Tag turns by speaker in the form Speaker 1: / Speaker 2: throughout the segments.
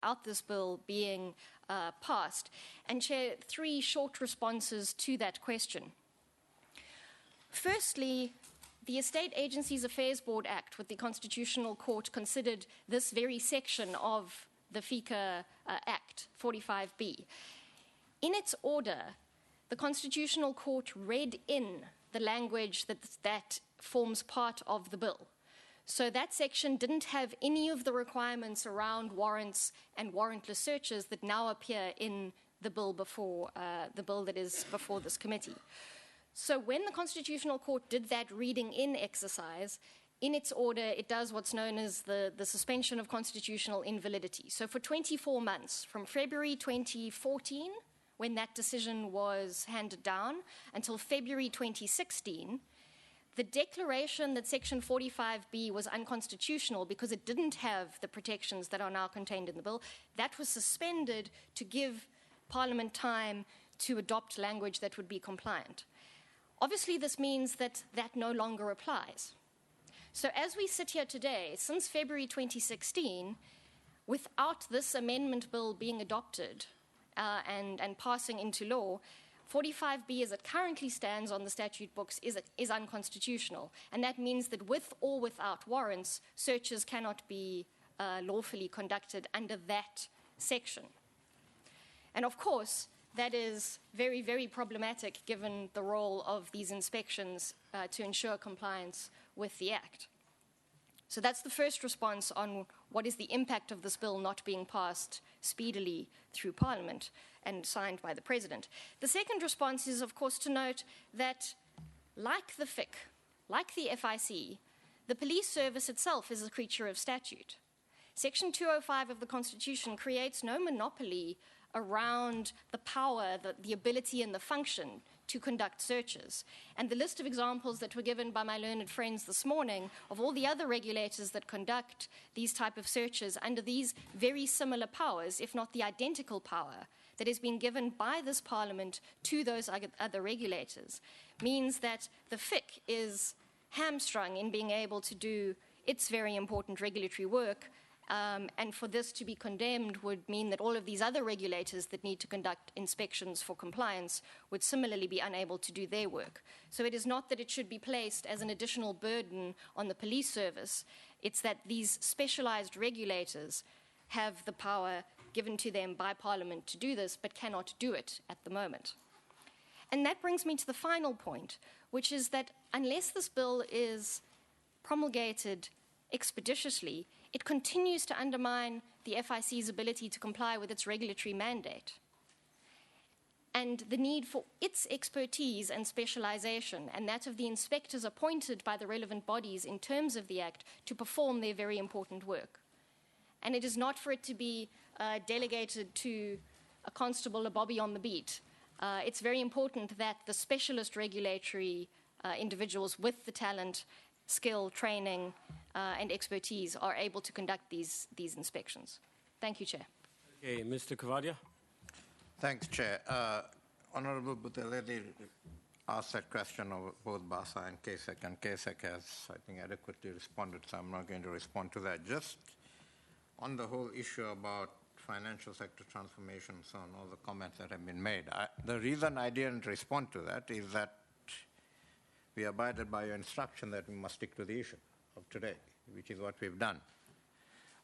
Speaker 1: without this bill being passed. And Chair, 3 short responses to that question. Firstly, the Estate Agencies Affairs Board Act with the Constitutional Court considered this very section of the FICA Act, 45B. In its order, the Constitutional Court read in the language that forms part of the bill. So that section didn't have any of the requirements around warrants and warrantless searches that now appear in the bill that is before this committee. So when the Constitutional Court did that reading in exercise, in its order, it does what's known as the suspension of constitutional invalidity. So for 24 months, from February 2014, when that decision was handed down, until February 2016, the declaration that Section 45B was unconstitutional because it didn't have the protections that are now contained in the bill, that was suspended to give Parliament time to adopt language that would be compliant. Obviously, this means that that no longer applies. So as we sit here today, since February 2016, without this amendment bill being adopted and passing into law, 45B as it currently stands on the statute books is unconstitutional. And that means that with or without warrants, searches cannot be lawfully conducted under that section. And of course, that is very, very problematic given the role of these inspections to ensure compliance with the Act. So that's the first response on what is the impact of this bill not being passed speedily through Parliament and signed by the President. The second response is, of course, to note that, like the FIC, like the FIC, the police service itself is a creature of statute. Section 205 of the Constitution creates no monopoly around the power, the ability and the function to conduct searches. And the list of examples that were given by my learned friends this morning of all the other regulators that conduct these type of searches under these very similar powers, if not the identical power, that has been given by this Parliament to those other regulators, means that the FIC is hamstrung in being able to do its very important regulatory work. And for this to be condemned would mean that all of these other regulators that need to conduct inspections for compliance would similarly be unable to do their work. So it is not that it should be placed as an additional burden on the police service. It's that these specialized regulators have the power given to them by Parliament to do this, but cannot do it at the moment. And that brings me to the final point, which is that unless this bill is promulgated expeditiously, it continues to undermine the FIC's ability to comply with its regulatory mandate and the need for its expertise and specialization, and that of the inspectors appointed by the relevant bodies in terms of the Act to perform their very important work. And it is not for it to be delegated to a constable, a bobby on the beat. It's very important that the specialist regulatory individuals with the talent, skill, training, and expertise are able to conduct these inspections. Thank you, Chair.
Speaker 2: Okay, Mr. Kavadia.
Speaker 3: Thanks, Chair. Honourable Buthelezi asked that question of both Basa and Kasek has, I think, adequately responded, so I'm not going to respond to that. Just on the whole issue about financial sector transformation, so on, all the comments that have been made. The reason I didn't respond to that is that we abided by your instruction that we must stick to the issue of today, which is what we've done.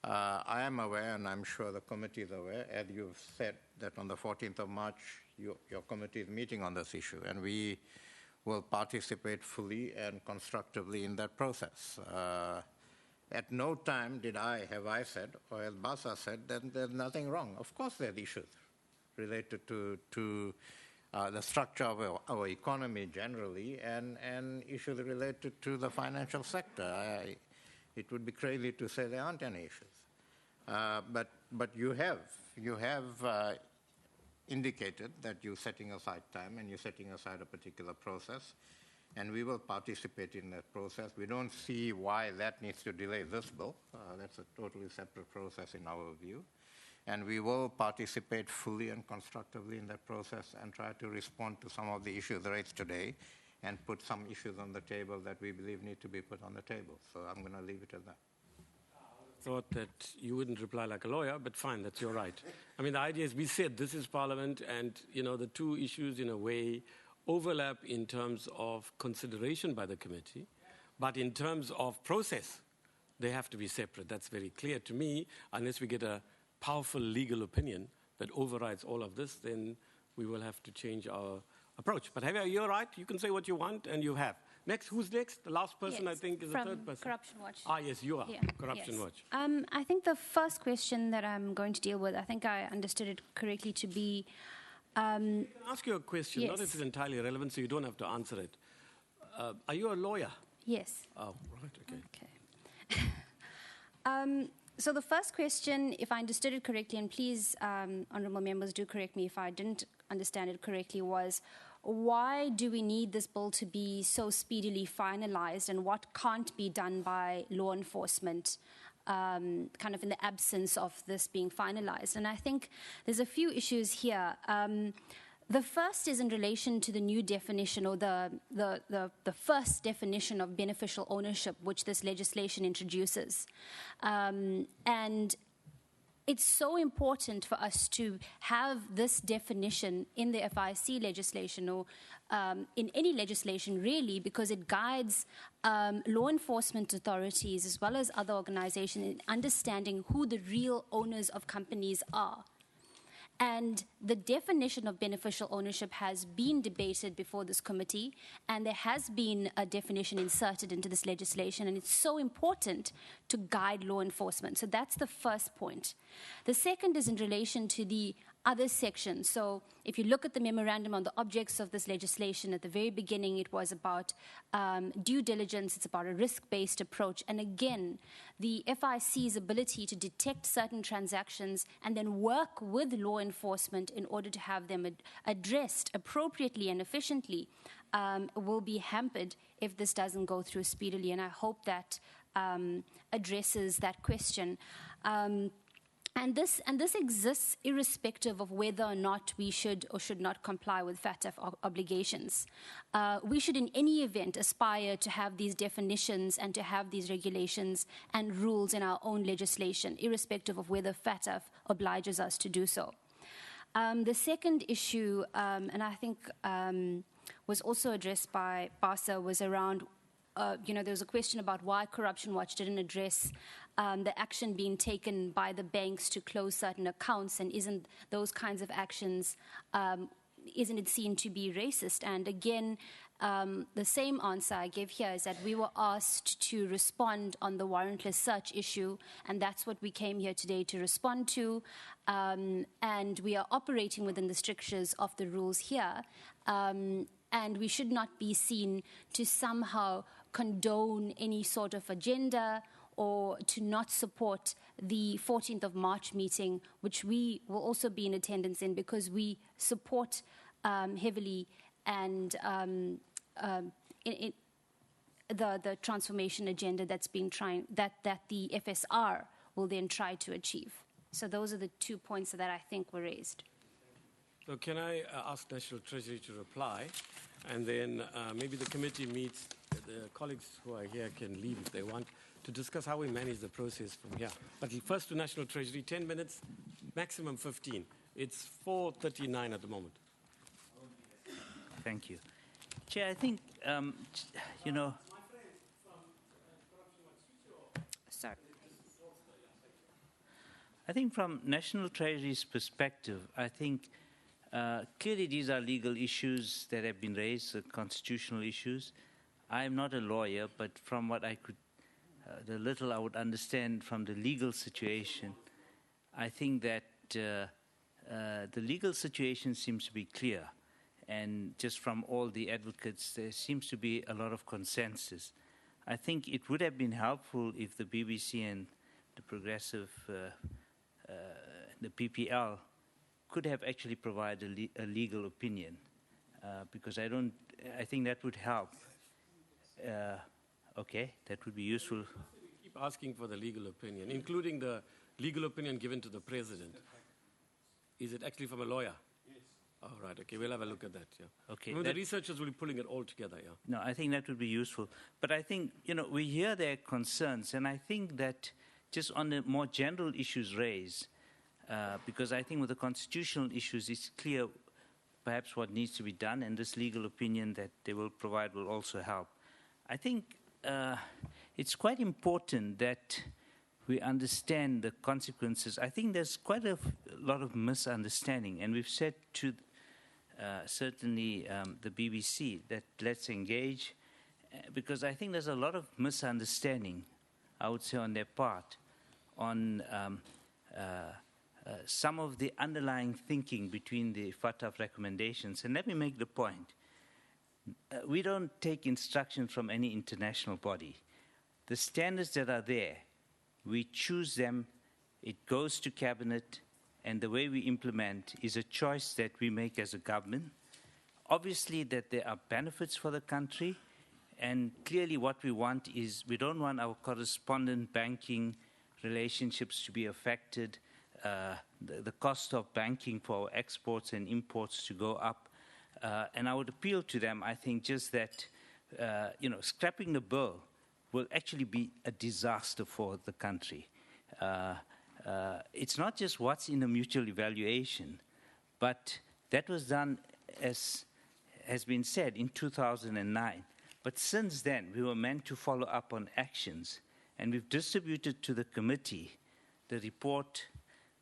Speaker 3: I am aware, and I'm sure the committee is aware, as you've said, that on the 14th of March, your committee is meeting on this issue, and we will participate fully and constructively in that process. At no time have I said, or as Basa said, that there's nothing wrong. Of course there's issues related to the structure of our economy generally, and issues related to the financial sector. It would be crazy to say there aren't any issues. But you have indicated that you're setting aside time and you're setting aside a particular process, and we will participate in that process. We don't see why that needs to delay this bill. That's a totally separate process in our view. And we will participate fully and constructively in that process and try to respond to some of the issues raised today and put some issues on the table that we believe need to be put on the table. So I'm going to leave it at that.
Speaker 2: thought that you wouldn't reply like a lawyer, but fine, that's your right. I mean, the idea is we said this is Parliament, and, you know, the two issues, in a way, overlap in terms of consideration by the committee, but in terms of process, they have to be separate. That's very clear to me. Unless we get a powerful legal opinion that overrides all of this, then we will have to change our approach. But you're right. You can say what you want, and you have. Next, who's next? The last person,
Speaker 1: Yes,
Speaker 2: I think, is the third person.
Speaker 4: Corruption Watch.
Speaker 2: Ah, yes, you are.
Speaker 4: Yeah.
Speaker 2: Corruption
Speaker 4: Yes.
Speaker 2: Watch.
Speaker 4: I think the first question that I'm going to deal with, I think I understood it correctly to be...
Speaker 2: I can ask you a question, not
Speaker 4: Yes.
Speaker 2: if it's entirely relevant, so you don't have to answer it. Are you a lawyer?
Speaker 4: Yes.
Speaker 2: Oh, right, okay.
Speaker 4: Okay. So the first question, if I understood it correctly, and please, honourable members, do correct me if I didn't understand it correctly, was why do we need this bill to be so speedily finalised, and what can't be done by law enforcement kind of in the absence of this being finalised? And I think there's a few issues here. The first is in relation to the new definition, or the first definition of beneficial ownership, which this legislation introduces. And it's so important for us to have this definition in the FIC legislation, or in any legislation really, because it guides law enforcement authorities as well as other organizations in understanding who the real owners of companies are. And the definition of beneficial ownership has been debated before this committee, and there has been a definition inserted into this legislation, and it's so important to guide law enforcement. So that's the first point. The second is in relation to the other sections. So if you look at the memorandum on the objects of this legislation, at the very beginning it was about due diligence, it's about a risk-based approach, and again, the FIC's ability to detect certain transactions and then work with law enforcement in order to have them addressed appropriately and efficiently will be hampered if this doesn't go through speedily, and I hope that addresses that question. And this exists irrespective of whether or not we should or should not comply with FATF obligations. We should in any event aspire to have these definitions and to have these regulations and rules in our own legislation, irrespective of whether FATF obliges us to do so. The second issue, and I think was also addressed by Basa, was around there was a question about why Corruption Watch didn't address the action being taken by the banks to close certain accounts, and isn't those kinds of actions, isn't it seen to be racist? And again, the same answer I gave here is that we were asked to respond on the warrantless search issue, and that's what we came here today to respond to, and we are operating within the strictures of the rules here, and we should not be seen to somehow condone any sort of agenda or to not support the 14th of March meeting, which we will also be in attendance in, because we support heavily and the transformation agenda that's being that the FSR will then try to achieve. So those are the 2 points that I think were raised.
Speaker 2: So can I ask National Treasury to reply, and then maybe the committee meets, the colleagues who are here can leave if they want, to discuss how we manage the process from here. But first to National Treasury, 10 minutes, maximum 15. It's 4:39 at the moment.
Speaker 5: Thank you. Chair, I think,
Speaker 4: Sorry.
Speaker 5: I think from National Treasury's perspective, I think clearly these are legal issues that have been raised, constitutional issues. I am not a lawyer, but from what I could, the little I would understand from the legal situation, I think that the legal situation seems to be clear. And just from all the advocates, there seems to be a lot of consensus. I think it would have been helpful if the BBC and the progressive, the PPL, could have actually provided a legal opinion, because I think that would help. Okay, that would be useful.
Speaker 2: Keep asking for the legal opinion, including the legal opinion given to the president. Is it actually from a lawyer? Yes. Oh, right, okay, we'll have a look at that, yeah.
Speaker 5: Okay.
Speaker 2: The researchers will be pulling it all together, yeah.
Speaker 5: No, I think that would be useful. But I think, we hear their concerns, and I think that just on the more general issues raised, because I think with the constitutional issues, it's clear perhaps what needs to be done, and this legal opinion that they will provide will also help. I think it's quite important that we understand the consequences. I think there's quite a lot of misunderstanding, and we've said to certainly the BBC that let's engage, because I think there's a lot of misunderstanding, I would say, on their part, on some of the underlying thinking between the FATF recommendations. And let me make the point. We don't take instruction from any international body. The standards that are there, we choose them, it goes to cabinet, and the way we implement is a choice that we make as a government. Obviously that there are benefits for the country, and clearly what we want is we don't want our correspondent banking relationships to be affected, the cost of banking for our exports and imports to go up. And I would appeal to them, I think, just that, scrapping the bill will actually be a disaster for the country. It's not just what's in a mutual evaluation, but that was done, as has been said, in 2009. But since then, we were meant to follow up on actions, and we've distributed to the committee the report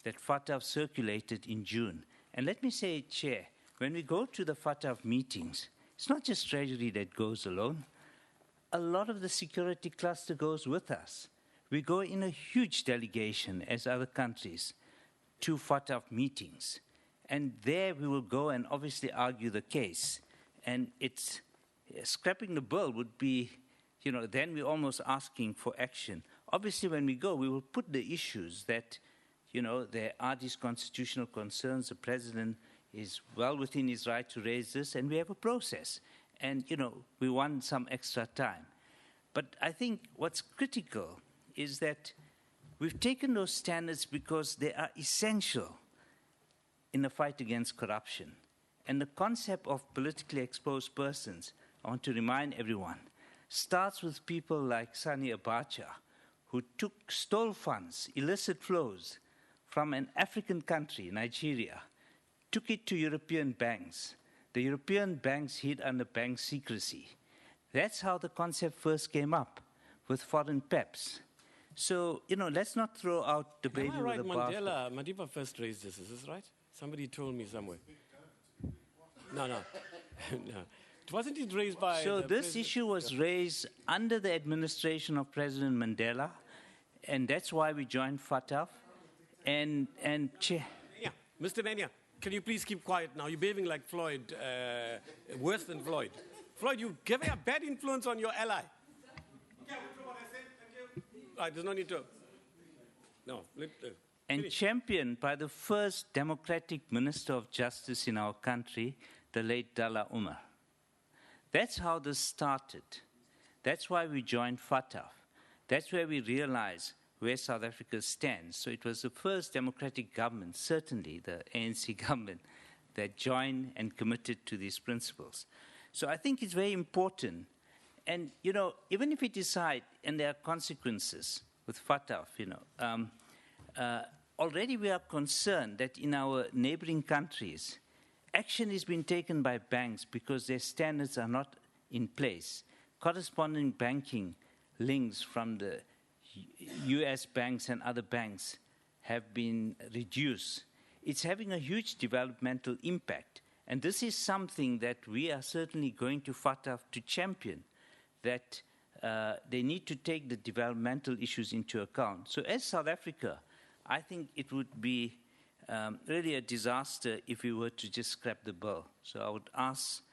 Speaker 5: that FATF circulated in June. And let me say, Chair, when we go to the FATF meetings, it's not just Treasury that goes alone. A lot of the security cluster goes with us. We go in a huge delegation, as other countries, to FATF meetings. And there we will go and obviously argue the case. And it's scrapping the bill would be, then we're almost asking for action. Obviously, when we go, we will put the issues that, there are these constitutional concerns. The President is well within his right to raise this, and we have a process. And, we want some extra time. But I think what's critical is that we've taken those standards because they are essential in the fight against corruption. And the concept of politically exposed persons, I want to remind everyone, starts with people like Sani Abacha, who stole funds, illicit flows, from an African country, Nigeria, took it to European banks. The European banks hid under bank secrecy. That's how the concept first came up, with foreign PEPs. So, let's not throw out the baby with the bathwater.
Speaker 2: Mandela, Madiba first raised this, is this right? Somebody told me somewhere. No. No. Wasn't it raised by...
Speaker 5: So this issue was raised under the administration of President Mandela, and that's why we joined FATF. And
Speaker 2: yeah, Mr. Mania, can you please keep quiet now? You're behaving like Floyd, worse than Floyd. Floyd, you're giving a bad influence on your ally. Right, there's no need to... No.
Speaker 5: And championed by the first democratic Minister of Justice in our country, the late Dalla Umar. That's how this started. That's why we joined FATF. That's where we realized where South Africa stands. So it was the first democratic government, certainly the ANC government, that joined and committed to these principles. So I think it's very important. And, even if we decide, and there are consequences with FATF, already we are concerned that in our neighboring countries, action is being taken by banks because their standards are not in place. Corresponding banking links from the US banks and other banks have been reduced. It's having a huge developmental impact. And this is something that we are certainly going to FATF to champion, that they need to take the developmental issues into account. So as South Africa, I think it would be really a disaster if we were to just scrap the bill. So I would ask,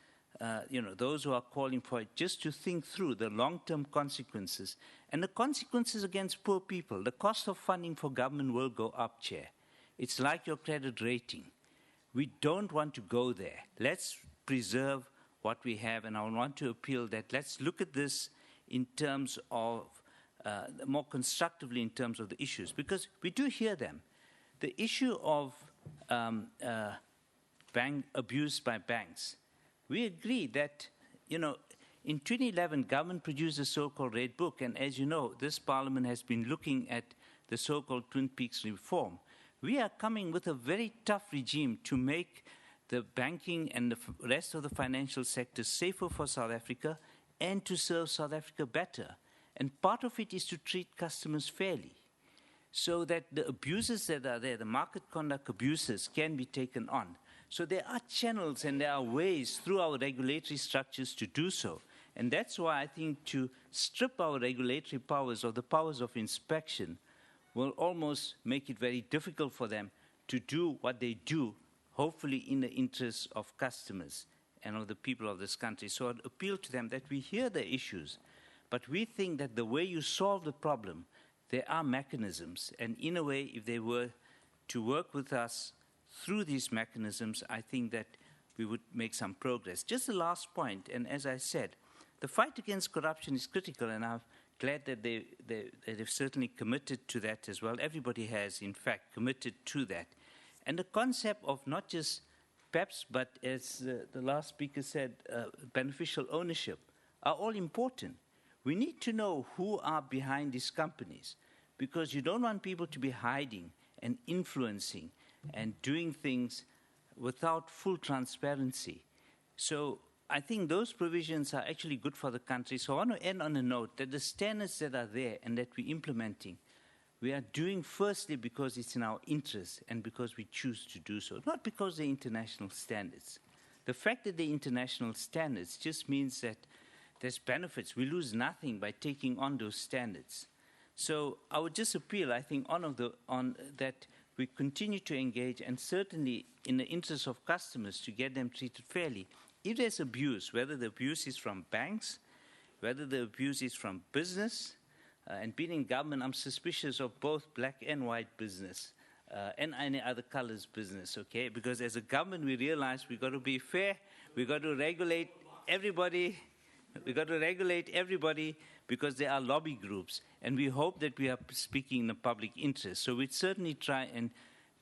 Speaker 5: those who are calling for it just to think through the long-term consequences and the consequences against poor people. The cost of funding for government will go up, Chair. It's like your credit rating. We don't want to go there. Let's preserve what we have, and I want to appeal that let's look at this in terms of, more constructively in terms of the issues, because we do hear them. The issue of bank abuse by banks, we agree that, in 2011, government produced a so-called Red Book, and as you know, this Parliament has been looking at the so-called Twin Peaks reform. We are coming with a very tough regime to make the banking and the rest of the financial sector safer for South Africa and to serve South Africa better. And part of it is to treat customers fairly, so that the abuses that are there, the market conduct abuses, can be taken on. So there are channels and there are ways through our regulatory structures to do so. And that's why I think to strip our regulatory powers or the powers of inspection will almost make it very difficult for them to do what they do, hopefully in the interests of customers and of the people of this country. So I'd appeal to them that we hear the issues, but we think that the way you solve the problem, there are mechanisms. And in a way, if they were to work with us through these mechanisms, I think that we would make some progress. Just the last point, and as I said, the fight against corruption is critical, and I'm glad that they've certainly committed to that as well. Everybody has, in fact, committed to that. And the concept of not just PEPs, but as the last speaker said, beneficial ownership, are all important. We need to know who are behind these companies, because you don't want people to be hiding and influencing and doing things without full transparency. So I think those provisions are actually good for the country. So I want to end on a note that the standards that are there and that we're implementing, we are doing firstly because it's in our interest and because we choose to do so, not because they're international standards. The fact that they're international standards just means that there's benefits. We lose nothing by taking on those standards. So I would just appeal, I think, on that we continue to engage, and certainly in the interest of customers to get them treated fairly. If there's abuse, whether the abuse is from banks, whether the abuse is from business, and being in government, I'm suspicious of both black and white business and any other colors business, okay? Because as a government, we realize we've got to be fair, we've got to regulate everybody, because there are lobby groups, and we hope that we are speaking in the public interest. So we'd certainly try and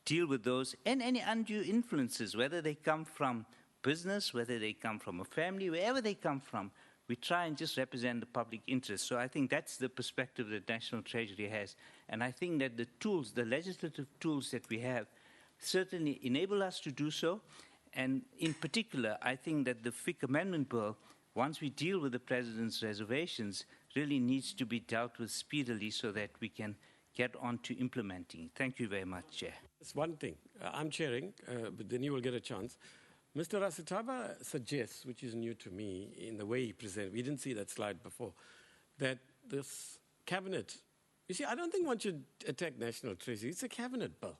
Speaker 5: deal with those and any undue influences, whether they come from business, whether they come from a family, wherever they come from. We try and just represent the public interest. So I think that's the perspective that National Treasury has. And I think that the tools, the legislative tools that we have, certainly enable us to do so. And in particular, I think that the FICA Amendment Bill, once we deal with the President's reservations, really needs to be dealt with speedily so that we can get on to implementing. Thank you very much, Chair.
Speaker 2: It's one thing. I'm chairing, but then you will get a chance. Mr. Rasitaba suggests, which is new to me in the way he presented, we didn't see that slide before, that this cabinet, you see, I don't think one should attack National Treasury. It's a cabinet bill.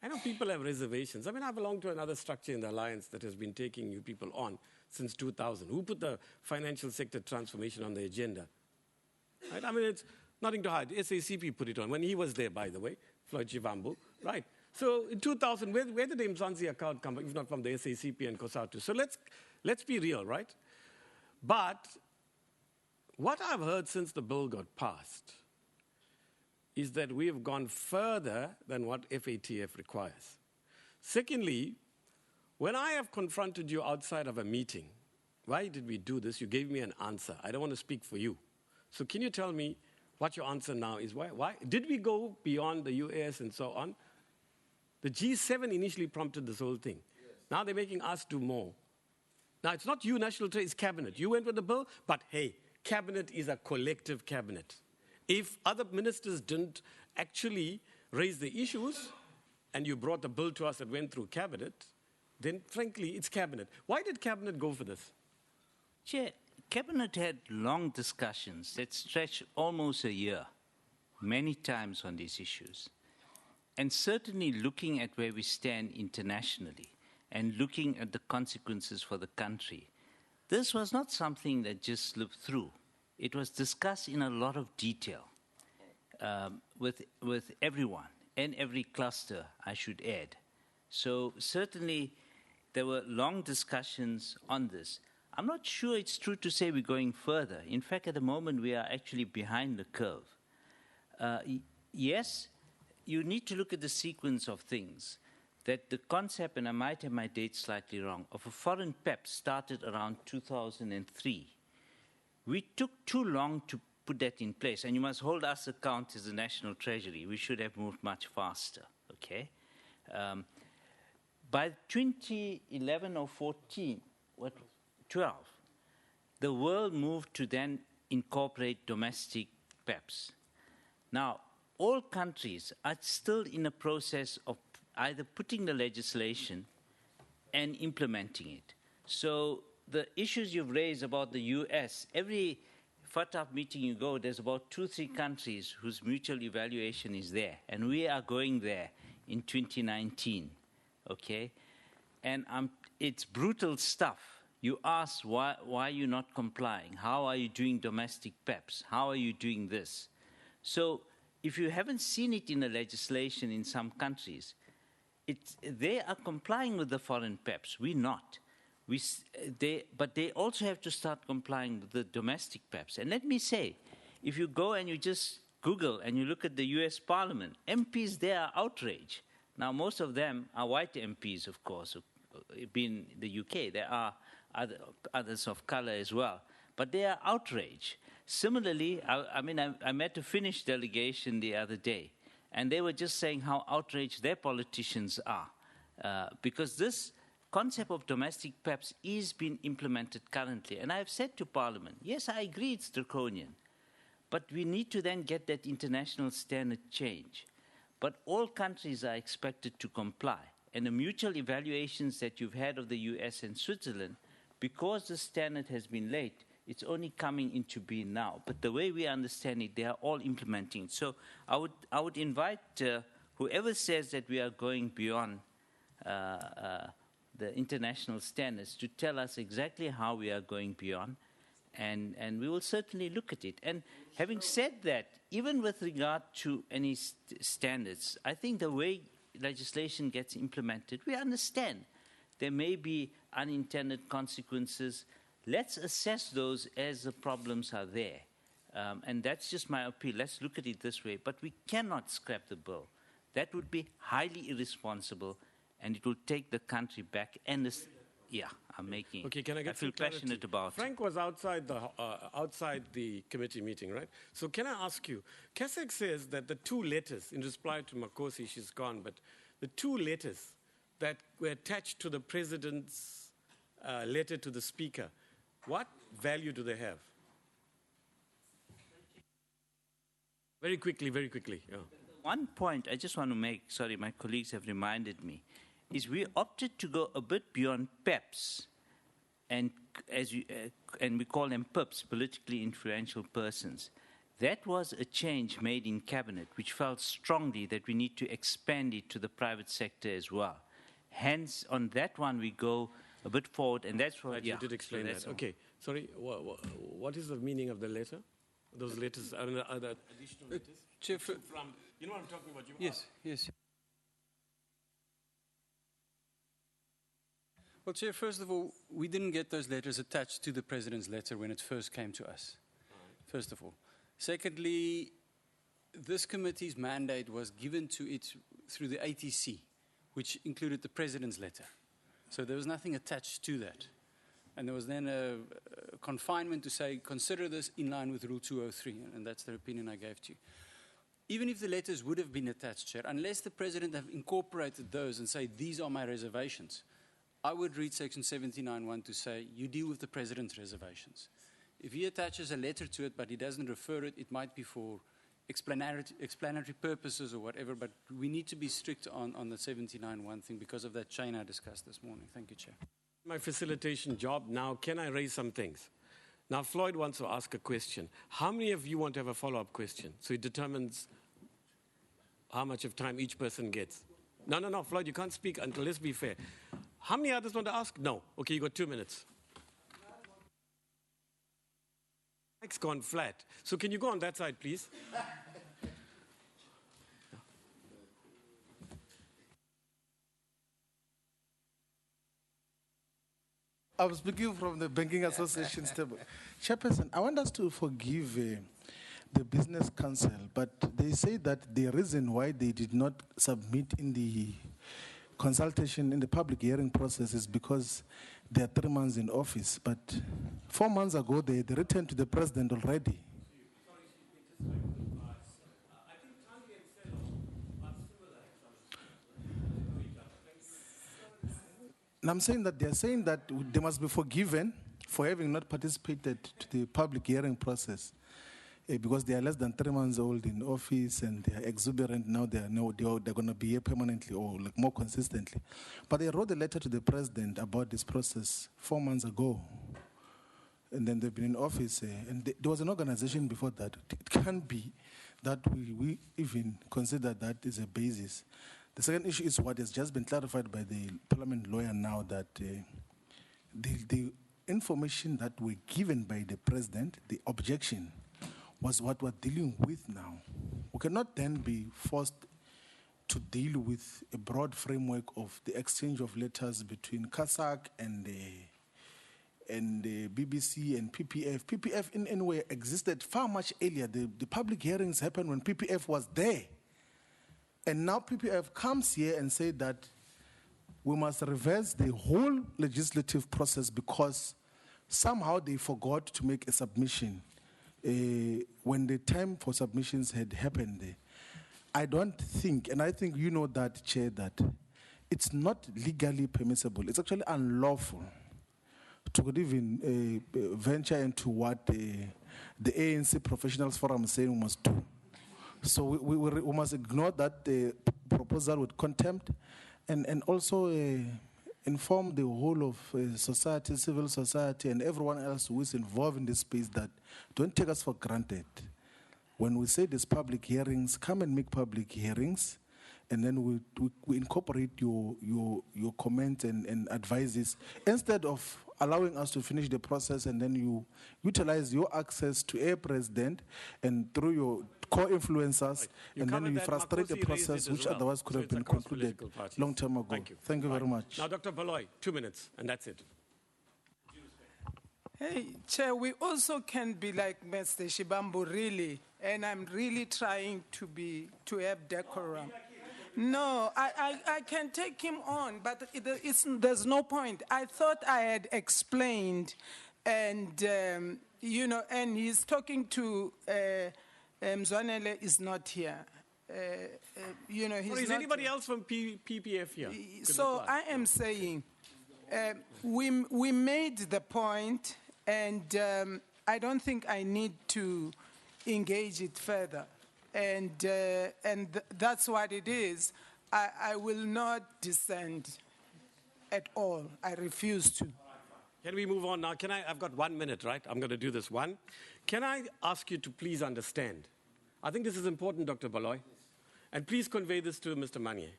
Speaker 2: I know people have reservations. I mean, I belong to another structure in the alliance that has been taking you people on since 2000. Who put the financial sector transformation on the agenda? Right? I mean, it's nothing to hide. SACP put it on when he was there, by the way, Floyd Shivambu, right? So in 2000, where did the Mzansi account come from, if not from the SACP and COSATU? So let's be real, right? But what I've heard since the bill got passed is that we have gone further than what FATF requires. Secondly, when I have confronted you outside of a meeting, why did we do this? You gave me an answer. I don't want to speak for you. So can you tell me what your answer now is? Why? Did we go beyond the US and so on? The G7 initially prompted this whole thing. Yes. Now they're making us do more. Now, it's not you, National Treasury, it's cabinet. You went with the bill, but hey, cabinet is a collective cabinet. If other ministers didn't actually raise the issues, and you brought the bill to us that went through cabinet, then frankly, it's cabinet. Why did cabinet go for this?
Speaker 5: Chair, cabinet had long discussions that stretched almost a year, many times on these issues. And certainly looking at where we stand internationally and looking at the consequences for the country, this was not something that just slipped through. It was discussed in a lot of detail with everyone and every cluster, I should add. So certainly there were long discussions on this. I'm not sure it's true to say we're going further. In fact, at the moment, we are actually behind the curve. Yes, you need to look at the sequence of things. That the concept, and I might have my dates slightly wrong, of a foreign PEP started around 2003. We took too long to put that in place. And you must hold us account as the National Treasury. We should have moved much faster, okay? By 2011 or 14, 12, the world moved to then incorporate domestic PEPs. Now, all countries are still in a process of either putting the legislation and implementing it. So the issues you've raised about the US, every FATF meeting you go, there's about 2-3 countries whose mutual evaluation is there. And we are going there in 2019, okay? And it's brutal stuff. You ask, why are you not complying? How are you doing domestic PEPs? How are you doing this? So if you haven't seen it in the legislation in some countries, they are complying with the foreign PEPs. We're not. But they also have to start complying with the domestic PEPs. And let me say, if you go and you just Google and you look at the US Parliament, MPs there are outraged. Now, most of them are white MPs, of course, being the UK. There are others of color as well. But they are outraged. Similarly, I met a Finnish delegation the other day, and they were just saying how outraged their politicians are. Because this concept of domestic PEPs is being implemented currently. And I've said to Parliament, yes, I agree it's draconian, but we need to then get that international standard change. But all countries are expected to comply. And the mutual evaluations that you've had of the US and Switzerland, because the standard has been laid, it's only coming into being now. But the way we understand it, they are all implementing it. So I would invite whoever says that we are going beyond the international standards to tell us exactly how we are going beyond, and we will certainly look at it. And having said that, even with regard to any standards, I think the way legislation gets implemented, we understand there may be unintended consequences. Let's assess those as the problems are there. And that's just my appeal. Let's look at it this way. But we cannot scrap the bill. That would be highly irresponsible, and it will take the country back. And this, yeah, I'm making.
Speaker 2: Okay, can I get
Speaker 5: I feel passionate about it.
Speaker 2: Frank was outside the committee meeting, right? So can I ask you, Kesek says that the 2 letters, in reply to Makosi, she's gone, but the 2 letters that were attached to the president's letter to the speaker, what value do they have? Very quickly. Yeah.
Speaker 5: One point I just want to make, sorry, my colleagues have reminded me, is we opted to go a bit beyond PEPs, and we call them PIPs, politically influential persons. That was a change made in cabinet, which felt strongly that we need to expand it to the private sector as well. Hence, on that one, we go a bit forward, and that's what
Speaker 2: you did explain that. Okay, sorry. What is the meaning of the letter? Those letters are there additional letters.
Speaker 6: Chair,
Speaker 2: from you know what I'm talking about.
Speaker 6: Yes. Well, Chair, first of all, we didn't get those letters attached to the President's letter when it first came to us, first of all. Secondly, this committee's mandate was given to it through the ATC, which included the President's letter. So there was nothing attached to that. And there was then a confinement to say, consider this in line with Rule 203, and that's the opinion I gave to you. Even if the letters would have been attached, Chair, unless the President have incorporated those and say, these are my reservations, I would read Section 79.1 to say, you deal with the President's reservations. If he attaches a letter to it, but he doesn't refer it, it might be for explanatory purposes or whatever, but we need to be strict on the 79.1 thing because of that chain I discussed this morning. Thank you, Chair.
Speaker 2: My facilitation job now, can I raise some things? Now, Floyd wants to ask a question. How many of you want to have a follow-up question? So it determines how much of time each person gets. No, Floyd, you can't speak until, let's be fair. How many others want to ask? No. Okay, you got 2 minutes. Mic's gone flat. So can you go on that side, please?
Speaker 7: I was speaking from the Banking Association's table. Chairperson, I want us to forgive the Business Council, but they say that the reason why they did not submit in the consultation in the public hearing process is because they are 3 months in office. But 4 months ago, they returned to the president already. And I'm saying that they're saying that they must be forgiven for having not participated to the public hearing process because they are less than 3 months old in office and they are exuberant now. They're going to be here permanently or like more consistently. But they wrote a letter to the president about this process 4 months ago. And then they've been in office. And there was an organization before that. It can't be that we even consider that as a basis. The second issue is what has just been clarified by the parliament lawyer now, that the information that were given by the president, the objection, was what we're dealing with now. We cannot then be forced to deal with a broad framework of the exchange of letters between CASAC and the BBC and PPF. PPF in any way existed far much earlier. The public hearings happened when PPF was there. And now PPF comes here and say that we must reverse the whole legislative process because somehow they forgot to make a submission when the time for submissions had happened. I don't think, and I think you know that, Chair, that it's not legally permissible. It's actually unlawful to could even venture into what the ANC Professionals Forum is saying we must do. So we must ignore that proposal with contempt and also inform the whole of society, civil society, and everyone else who is involved in this space that don't take us for granted. When we say these public hearings, come and make public hearings, and then we incorporate your comments and advices instead of allowing us to finish the process, and then you utilize your access to a president and through your co-influencers, right. And then you frustrate the process which otherwise could have been concluded long time ago.
Speaker 2: Thank you very
Speaker 3: much.
Speaker 2: Now, Dr. Baloy, 2 minutes, and that's it.
Speaker 8: Hey, Chair, we also can be like Mr. Shibambu, really, and I'm really trying to have decorum. No, I can take him on, but there's no point. I thought I had explained, and, and he's talking to Mzwanele is not here. He's
Speaker 2: is
Speaker 8: not
Speaker 2: anybody else from PPF here?
Speaker 8: So I am saying we made the point, and I don't think I need to engage it further. And that's what it is. I will not dissent at all. I refuse to.
Speaker 2: Can we move on now? I've got 1 minute, right? I'm going to do this one. Can I ask you to please understand? I think this is important, Dr. Baloy. And please convey this to Mr. Manye.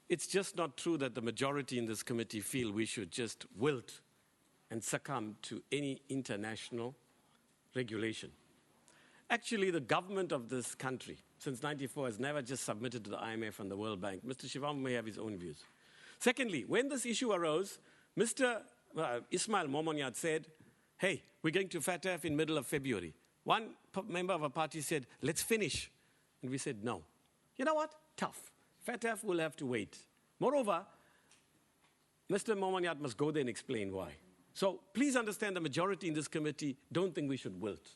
Speaker 2: It's just not true that the majority in this committee feel we should just wilt and succumb to any international regulation. Actually, the government of this country, since 1994, has never just submitted to the IMF and the World Bank. Mr. Shivambu may have his own views. Secondly, when this issue arose, Mr. Ismail Momonyat said, hey, we're going to FATF in middle of February. One member of our party said, let's finish. And we said, no. You know what? Tough. FATF will have to wait. Moreover, Mr. Momonyat must go there and explain why. So please understand the majority in this committee don't think we should wilt.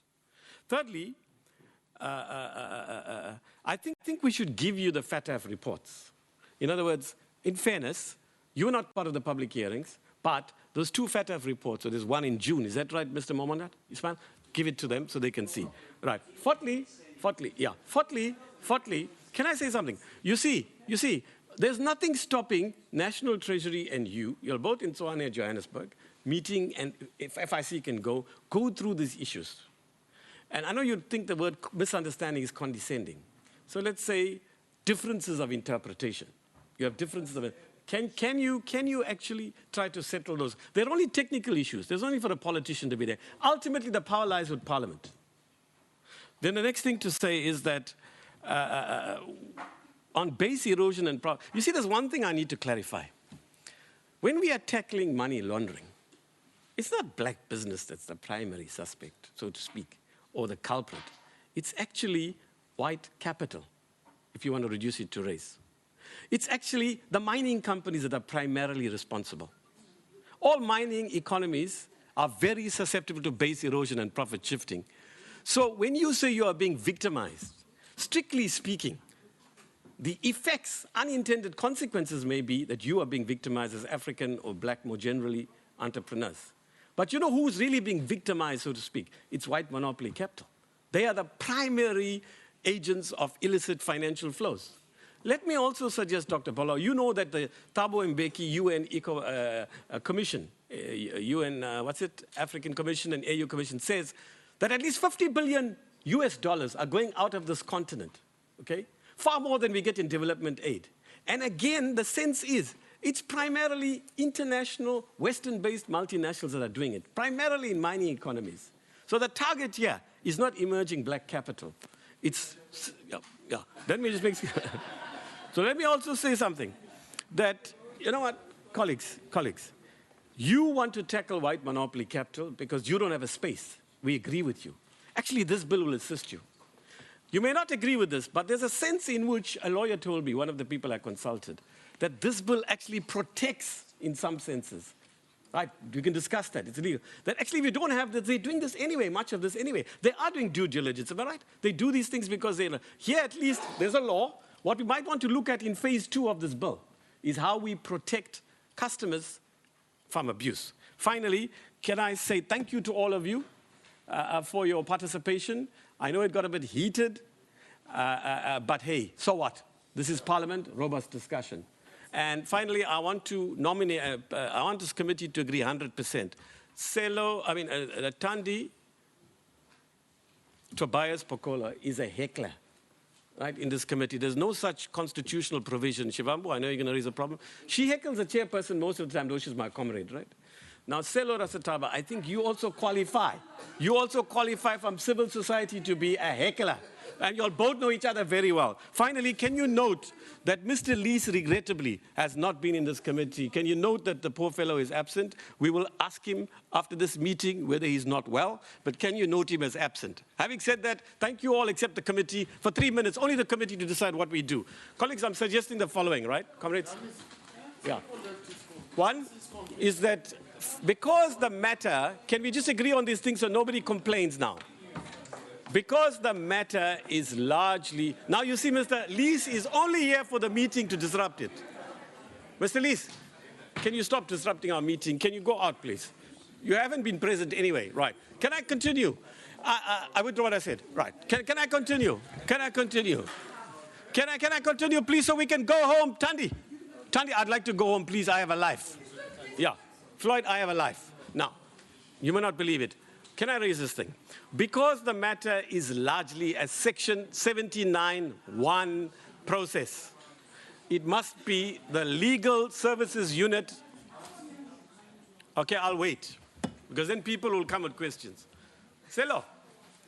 Speaker 2: Thirdly, I think we should give you the FATF reports. In other words, in fairness, you're not part of the public hearings, but those 2 FATF reports, so there's one in June, is that right, Mr. Momonyat? Ismail? Give it to them so they can see. Right. Fourthly, can I say something? You see, there's nothing stopping National Treasury and you're both in Tshwane, Johannesburg, meeting, and if FIC can go through these issues. And I know you think the word misunderstanding is condescending. So let's say differences of interpretation. You have differences of Can you actually try to settle those? They're only technical issues. There's only for a politician to be there. Ultimately, the power lies with Parliament. Then the next thing to say is that on base erosion and you see, there's one thing I need to clarify. When we are tackling money laundering, it's not black business that's the primary suspect, so to speak, or the culprit. It's actually white capital, if you want to reduce it to race. It's actually the mining companies that are primarily responsible. All mining economies are very susceptible to base erosion and profit shifting. So when you say you are being victimized, strictly speaking, the effects, unintended consequences may be that you are being victimized as African or black, more generally, entrepreneurs. But you know who's really being victimized, so to speak? It's white monopoly capital. They are the primary agents of illicit financial flows. Let me also suggest, Dr. Paulo, you know that the Thabo Mbeki UN Commission, African Commission and AU Commission says that at least 50 billion US dollars are going out of this continent, okay? Far more than we get in development aid. And again, the sense is, it's primarily international, Western-based multinationals that are doing it, primarily in mining economies. So the target here is not emerging black capital. It's, let me just make So let me also say something, that, you know what, colleagues, you want to tackle white monopoly capital because you don't have a space. We agree with you. Actually, this bill will assist you. You may not agree with this, but there's a sense in which a lawyer told me, one of the people I consulted, that this bill actually protects, in some senses, right? We can discuss that, it's illegal. That actually we don't have this, they're doing this anyway, much of this anyway. They are doing due diligence, am I right? They do these things because they're, here at least, there's a law. What we might want to look at in phase 2 of this bill is how we protect customers from abuse. Finally, can I say thank you to all of you for your participation. I know it got a bit heated, but hey, so what? This is Parliament, robust discussion. And finally, I want to nominate, I want this committee to agree 100%. Thandi Tobias Pokola is a heckler, right, in this committee. There's no such constitutional provision. Shivambu, I know you're going to raise a problem. She heckles the chairperson most of the time, though she's my comrade, right? Now, Selo Rasataba, I think you also qualify. You also qualify from civil society to be a heckler. And you all both know each other very well. Finally, can you note that Mr. Lees, regrettably, has not been in this committee? Can you note that the poor fellow is absent? We will ask him after this meeting whether he's not well, but can you note him as absent? Having said that, thank you all except the committee for 3 minutes, only the committee to decide what we do. Colleagues, I'm suggesting the following, right? Comrades? Yeah. One is that because the matter, can we just agree on these things so nobody complains now? Because the matter is largely, now you see Mr. Lees is only here for the meeting to disrupt it. Mr. Lees, can you stop disrupting our meeting? Can you go out, please? You haven't been present anyway, right? Can I continue? I withdraw what I said, right? Can I continue? Can I continue? Can I continue, please, so we can go home? Thandi, I'd like to go home, please. I have a life. Yeah, Floyd, I have a life. Now, you may not believe it. Can I raise this thing? Because the matter is largely a Section 79(1) process, it must be the Legal Services Unit. Okay, I'll wait, because then people will come with questions. Selo,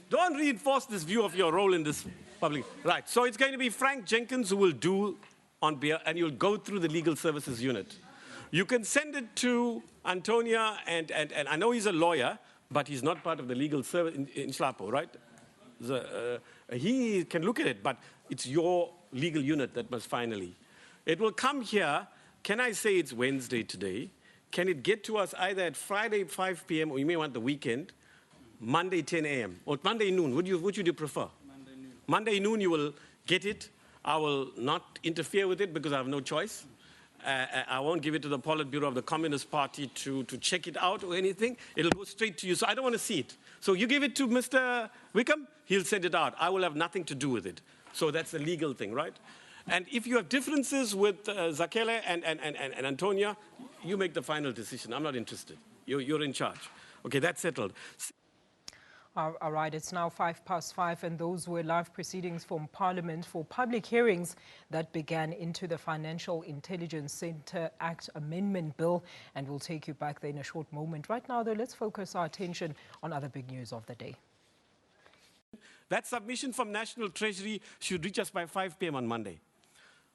Speaker 2: don't reinforce this view of your role in this public. Right, so it's going to be Frank Jenkins who will do on behalf, and you'll go through the Legal Services Unit. You can send it to Antonia, and I know he's a lawyer, but he's not part of the legal service in Slapo, right? He can look at it, but it's your legal unit that must finally. It will come here. Can I say it's Wednesday today? Can it get to us either at Friday 5 p.m. or you may want the weekend, Monday 10 a.m. or Monday noon? Which would you prefer?
Speaker 6: Monday noon.
Speaker 2: Monday noon you will get it. I will not interfere with it because I have no choice. I won't give it to the Politburo of the Communist Party to check it out or anything. It'll go straight to you. So I don't want to see it. So you give it to Mr. Wickham, he'll send it out. I will have nothing to do with it. So that's a legal thing, right? And if you have differences with Zakele and Antonia, you make the final decision. I'm not interested. You're in charge. Okay, that's settled.
Speaker 9: All right, it's now 5:05, and those were live proceedings from Parliament for public hearings that began into the Financial Intelligence Centre Act Amendment Bill, and we'll take you back there in a short moment. Right now, though, let's focus our attention on other big news of the day.
Speaker 2: That submission from National Treasury should reach us by 5 p.m. on Monday.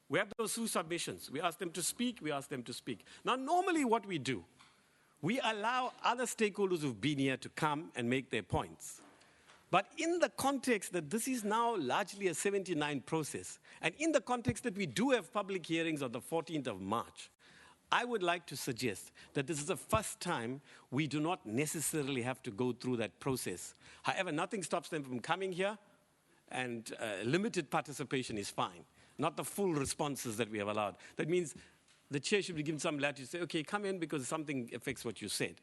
Speaker 2: We have those 2 submissions. We ask them to speak, we ask them to speak. Now, normally what we do, we allow other stakeholders who've been here to come and make their points. But in the context that this is now largely a 79 process, and in the context that we do have public hearings on the 14th of March, I would like to suggest that this is the first time we do not necessarily have to go through that process. However, nothing stops them from coming here, and limited participation is fine, not the full responses that we have allowed. That means the chair should be given some latitude to say, okay, come in because something affects what you said.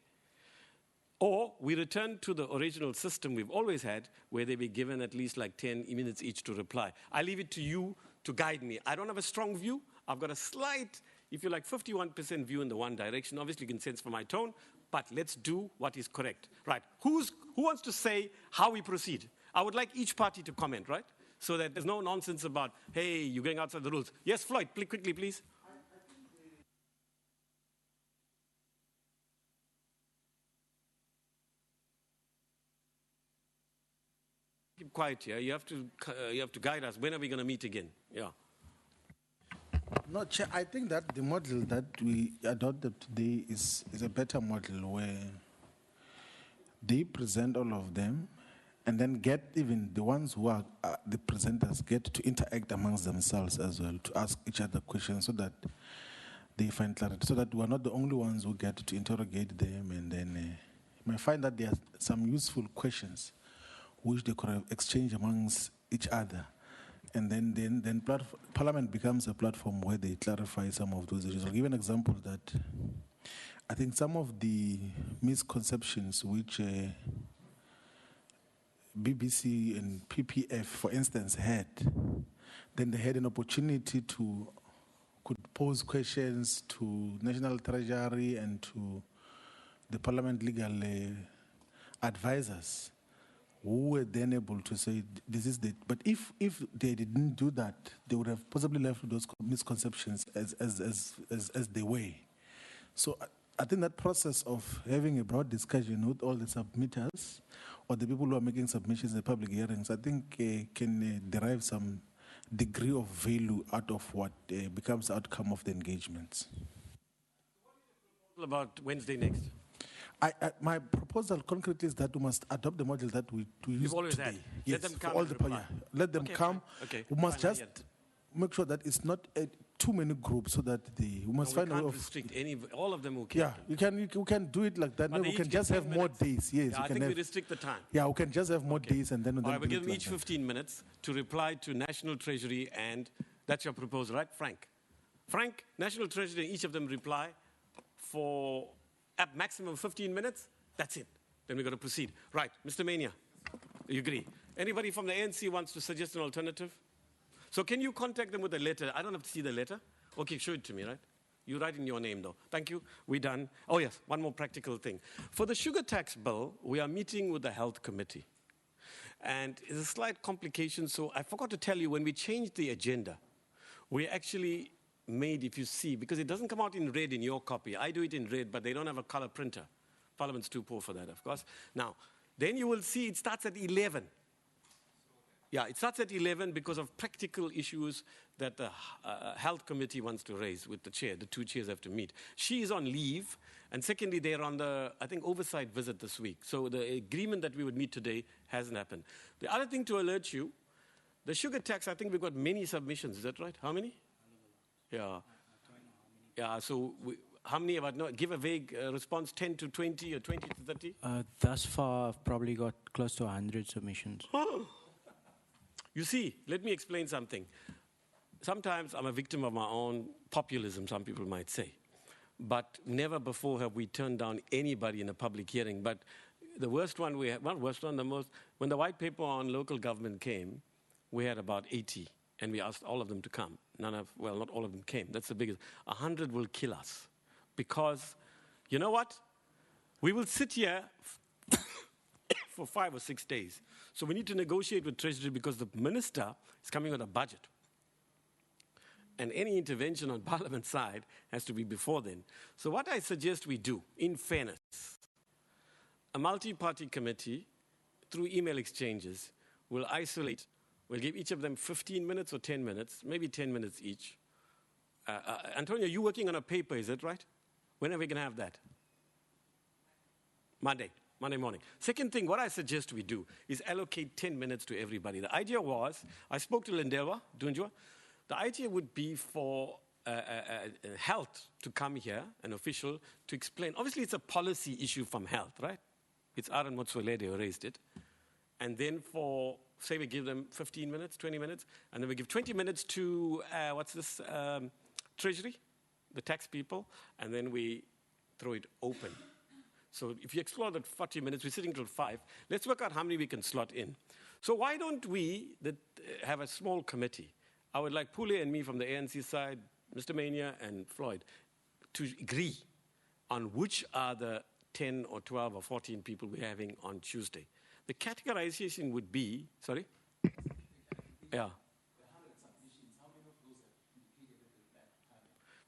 Speaker 2: Or we return to the original system we've always had, where they be given at least like 10 minutes each to reply. I leave it to you to guide me. I don't have a strong view. I've got a slight, if you like, 51% view in the one direction. Obviously, you can sense from my tone, but let's do what is correct. Right, who wants to say how we proceed? I would like each party to comment, right? So that there's no nonsense about, hey, you're going outside the rules. Yes, Floyd, quickly, please. Keep quiet here. You have to guide us. When are we going to meet again? Yeah.
Speaker 7: No, Chair, I think that the model that we adopted today is a better model where they present all of them and then get even the ones who are the presenters get to interact amongst themselves as well, to ask each other questions so that they find clarity, so that we're not the only ones who get to interrogate them, and then you might find that there are some useful questions which they could have exchanged amongst each other. And then Parliament becomes a platform where they clarify some of those issues. I'll give an example that I think some of the misconceptions which BBC and PPF, for instance, had, then they had an opportunity could pose questions to National Treasury and to the Parliament legal advisors, who were then able to say, this is the... But if they didn't do that, they would have possibly left those misconceptions as they were. So I think that process of having a broad discussion with all the submitters or the people who are making submissions in public hearings, I think can derive some degree of value out of what becomes the outcome of the engagements.
Speaker 2: What about Wednesday next?
Speaker 7: My proposal concretely is that we must adopt the model that we use
Speaker 2: always
Speaker 7: today.
Speaker 2: had.
Speaker 7: Yes,
Speaker 2: Let them come
Speaker 7: all
Speaker 2: and
Speaker 7: the
Speaker 2: reply.
Speaker 7: let them
Speaker 2: Okay,
Speaker 7: come.
Speaker 2: fine. Okay,
Speaker 7: We must
Speaker 2: fine,
Speaker 7: just make sure that it's not too many groups, so that we must
Speaker 2: No,
Speaker 7: find
Speaker 2: we
Speaker 7: a way
Speaker 2: can't
Speaker 7: of
Speaker 2: restrict all of them who can.
Speaker 7: Yeah, you can do it like that.
Speaker 2: But
Speaker 7: Maybe
Speaker 2: they
Speaker 7: we can
Speaker 2: each get
Speaker 7: just
Speaker 2: 10
Speaker 7: have more
Speaker 2: minutes.
Speaker 7: days. Yes,
Speaker 2: Yeah,
Speaker 7: we
Speaker 2: I
Speaker 7: can
Speaker 2: think
Speaker 7: have,
Speaker 2: we restrict the time.
Speaker 7: Yeah, we can just have more days and then
Speaker 2: All right,
Speaker 7: do
Speaker 2: we give
Speaker 7: it
Speaker 2: them
Speaker 7: like
Speaker 2: each
Speaker 7: that.
Speaker 2: 15 minutes to reply to National Treasury, and that's your proposal, right, Frank? Frank, National Treasury, each of them reply for at maximum 15 minutes. That's it. Then we've got to proceed. Right, Mr. Mania, you agree? Anybody from the ANC wants to suggest an alternative? So can you contact them with a letter? I don't have to see the letter. Okay, show it to me, right? You write in your name, though. Thank you. We're done. Oh, yes, one more practical thing. For the sugar tax bill, we are meeting with the Health Committee. And there's a slight complication, so I forgot to tell you, when we changed the agenda, we actually made, if you see, because it doesn't come out in red in your copy. I do it in red, but they don't have a color printer. Parliament's too poor for that, of course. Now, then you will see it starts at 11. Yeah, it starts at 11 because of practical issues that the Health Committee wants to raise with the chair. The two chairs have to meet. She is on leave, and secondly, they're on the, I think, oversight visit this week. So the agreement that we would meet today hasn't happened. The other thing to alert you, the sugar tax, I think we've got many submissions. Is that right? How many? Yeah. Yeah, so how many have I not? Give a vague response, 10 to 20 or 20 to 30?
Speaker 10: Thus far, I've probably got close to 100 submissions.
Speaker 2: You see, let me explain something. Sometimes I'm a victim of my own populism, some people might say. But never before have we turned down anybody in a public hearing. But the worst one we had, not worst one, the most, when the white paper on local government came, we had about 80, and we asked all of them to come. Well, not all of them came. That's the biggest. 100 will kill us. Because, you know what? We will sit here for 5 or 6 days. So we need to negotiate with Treasury because the minister is coming with a budget. And any intervention on Parliament side has to be before then. So what I suggest we do, in fairness, a multi-party committee, through email exchanges, will isolate, we'll give each of them 15 minutes or 10 minutes, maybe 10 minutes each. Antonio, you're working on a paper, is that right? When are we going to have that? Monday morning. Second thing, what I suggest we do is allocate 10 minutes to everybody. The idea was, I spoke to Lindelwa, Dunjwa, the idea would be for health to come here, an official, to explain. Obviously, it's a policy issue from health, right? It's Aaron Motsoaledi who raised it. And then say we give them 15 minutes, 20 minutes, and then we give 20 minutes to, Treasury, the tax people, and then we throw it open. So if you explore that 40 minutes, we're sitting till 5. Let's work out how many we can slot in. So why don't we have a small committee? I would like Pule and me from the ANC side, Mr. Mania and Floyd, to agree on which are the 10 or 12 or 14 people we're having on Tuesday. The categorization would be, sorry? Yeah.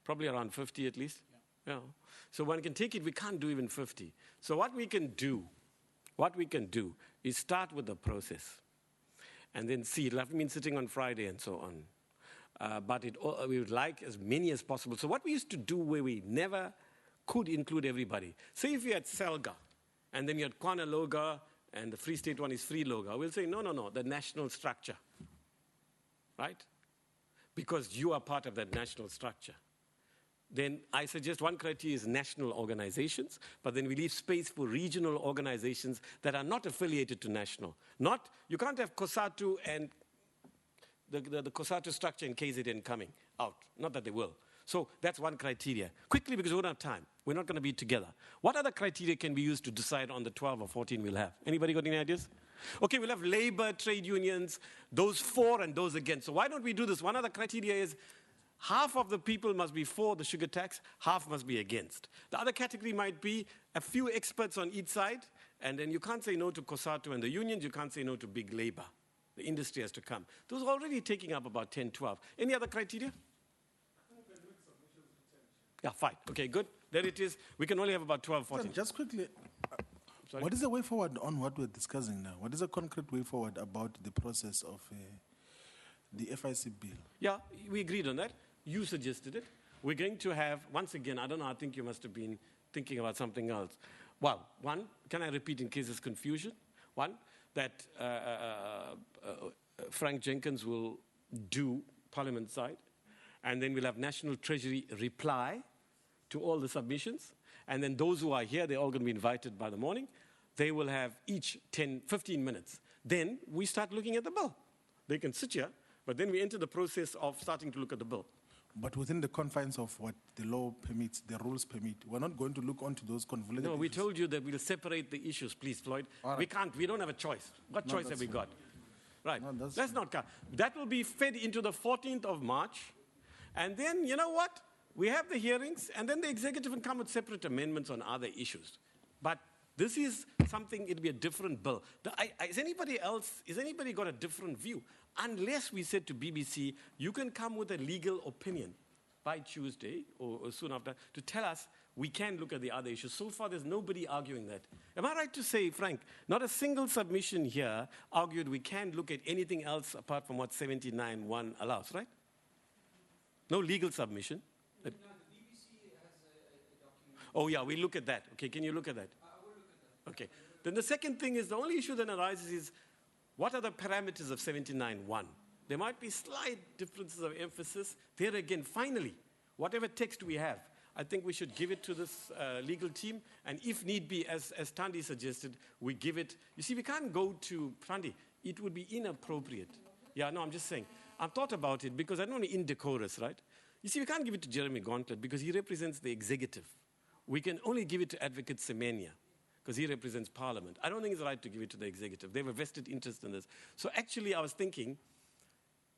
Speaker 2: Probably around 50 at least. Yeah. So one can take it, we can't do even 50. So what we can do is start with the process and then see. It'll have mean sitting on Friday and so on. But we would like as many as possible. So what we used to do where we never could include everybody. Say if you had Selga and then you had Kwana Loga and the Free State one is Free Loga. We'll say, no, the national structure. Right? Because you are part of that national structure. Then I suggest one criteria is national organizations, but then we leave space for regional organizations that are not affiliated to national. You can't have COSATU and the COSATU structure in KZN coming out. Not that they will. So that's one criteria. Quickly, because we don't have time. We're not going to be together. What other criteria can be used to decide on the 12 or 14 we'll have? Anybody got any ideas? Okay, we'll have labor, trade unions, those for and those against. So why don't we do this? One other criteria is half of the people must be for the sugar tax, half must be against. The other category might be a few experts on each side, and then you can't say no to COSATU and the unions, you can't say no to big labor. The industry has to come. Those are already taking up about 10, 12. Any other criteria? Yeah, fine. Okay, good. There it is. We can only have about 12, 14.
Speaker 7: Just quickly, what is the way forward on what we're discussing now? What is the concrete way forward about the process of the FIC bill?
Speaker 2: Yeah, we agreed on that. You suggested it. We're going to have, once again, I don't know, I think you must have been thinking about something else. Well, one, can I repeat in case there's confusion? One, that Frank Jenkins will do Parliament side, and then we'll have National Treasury reply to all the submissions, and then those who are here, they're all going to be invited by the morning. They will have each 10, 15 minutes. Then we start looking at the bill. They can sit here, but then we enter the process of starting to look at the bill.
Speaker 7: But within the confines of what the law permits, the rules permit, we're not going to look onto those convoluted
Speaker 2: No, we
Speaker 7: issues.
Speaker 2: told you that we'll separate the issues, please, Floyd.
Speaker 7: Right.
Speaker 2: We don't have a choice. What choice have we got? Right.
Speaker 7: No,
Speaker 2: Let's not count. That will be fed into the 14th of March. And then, you know what? We have the hearings, and then the executive can come with separate amendments on other issues. But this is something, it'll be a different bill. Is anybody got a different view? Unless we said to BBC, you can come with a legal opinion by Tuesday or soon after to tell us we can look at the other issues. So far, there's nobody arguing that. Am I right to say, Frank, not a single submission here argued we can't look at anything else apart from what 79(1) allows, right? No legal submission.
Speaker 11: No, the BBC has a document.
Speaker 2: Oh, yeah, we look at that. Okay, can you look at that?
Speaker 11: I will look at that.
Speaker 2: Okay. Then the second thing is, the only issue that arises is, what are the parameters of 79(1)? There might be slight differences of emphasis. There again, finally, whatever text we have, I think we should give it to this legal team, and if need be, as Thandi suggested, we give it. You see, we can't go to Thandi. It would be inappropriate. Yeah, no, I'm just saying. I've thought about it because I don't want to indecorous, right? You see, we can't give it to Jeremy Gauntlet because he represents the executive. We can only give it to Advocate Semenya because he represents Parliament. I don't think it's right to give it to the executive. They have a vested interest in this. So actually, I was thinking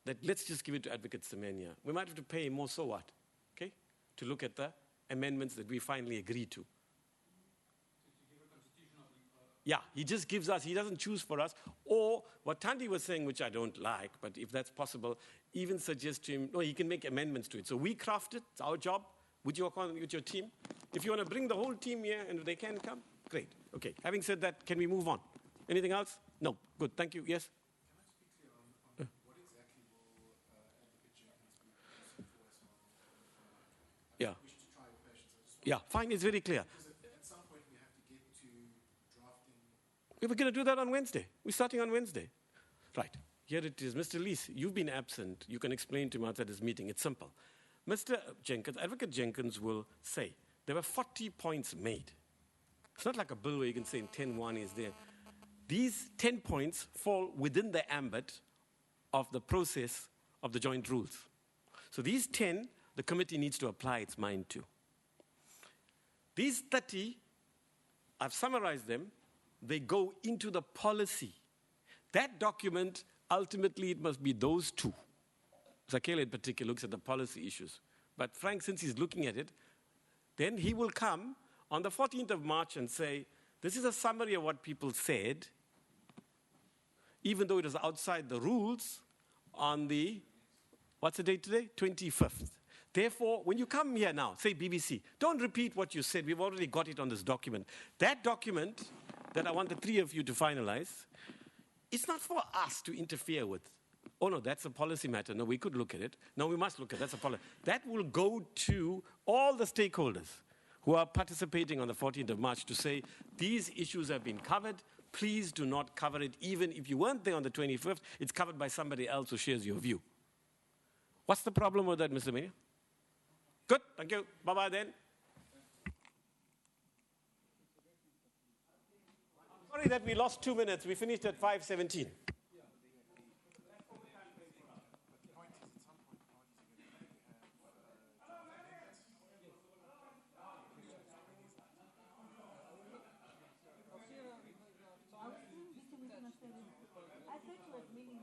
Speaker 2: that let's just give it to Advocate Semenya. We might have to pay him more, so what? Okay? To look at the amendments that we finally agreed to. Yeah, he just gives us, he doesn't choose for us. Or what Thandi was saying, which I don't like, but if that's possible, even suggest to him, no, he can make amendments to it. So we craft it, it's our job, with your team. If you want to bring the whole team here and they can come, great. Okay, having said that, can we move on? Anything else? No, good, thank you, yes?
Speaker 12: Can I speak clear on what exactly will Advocate Jenkins be using for us on
Speaker 2: Yeah.
Speaker 12: wish to try your patience?
Speaker 2: Yeah, fine, it's very clear.
Speaker 12: At some point we have to get to drafting.
Speaker 2: We were going to do that on Wednesday. We're starting on Wednesday. Right. Here it is. Mr. Lees, you've been absent. You can explain to him at this meeting. It's simple. Mr. Jenkins, Advocate Jenkins will say there were 40 points made. It's not like a bill where you can say 10-1 is there. These 10 points fall within the ambit of the process of the joint rules. So these 10, the committee needs to apply its mind to. These 30, I've summarized them, they go into the policy. That document, ultimately, it must be those two. Zakele in particular looks at the policy issues. But Frank, since he's looking at it, then he will come on the 14th of March and say, this is a summary of what people said, even though it was outside the rules on the, what's the date today? 25th. Therefore, when you come here now, say BBC, don't repeat what you said. We've already got it on this document. That document that I want the three of you to finalize, it's not for us to interfere with. Oh, no, that's a policy matter. No, we could look at it. No, we must look at it. That's a policy. That will go to all the stakeholders who are participating on the 14th of March to say, these issues have been covered. Please do not cover it. Even if you weren't there on the 25th, it's covered by somebody else who shares your view. What's the problem with that, Mr. Mayor? Good, thank you. Bye-bye then. I'm sorry that we lost 2 minutes. We finished at 5:17.
Speaker 13: I thought you were meaning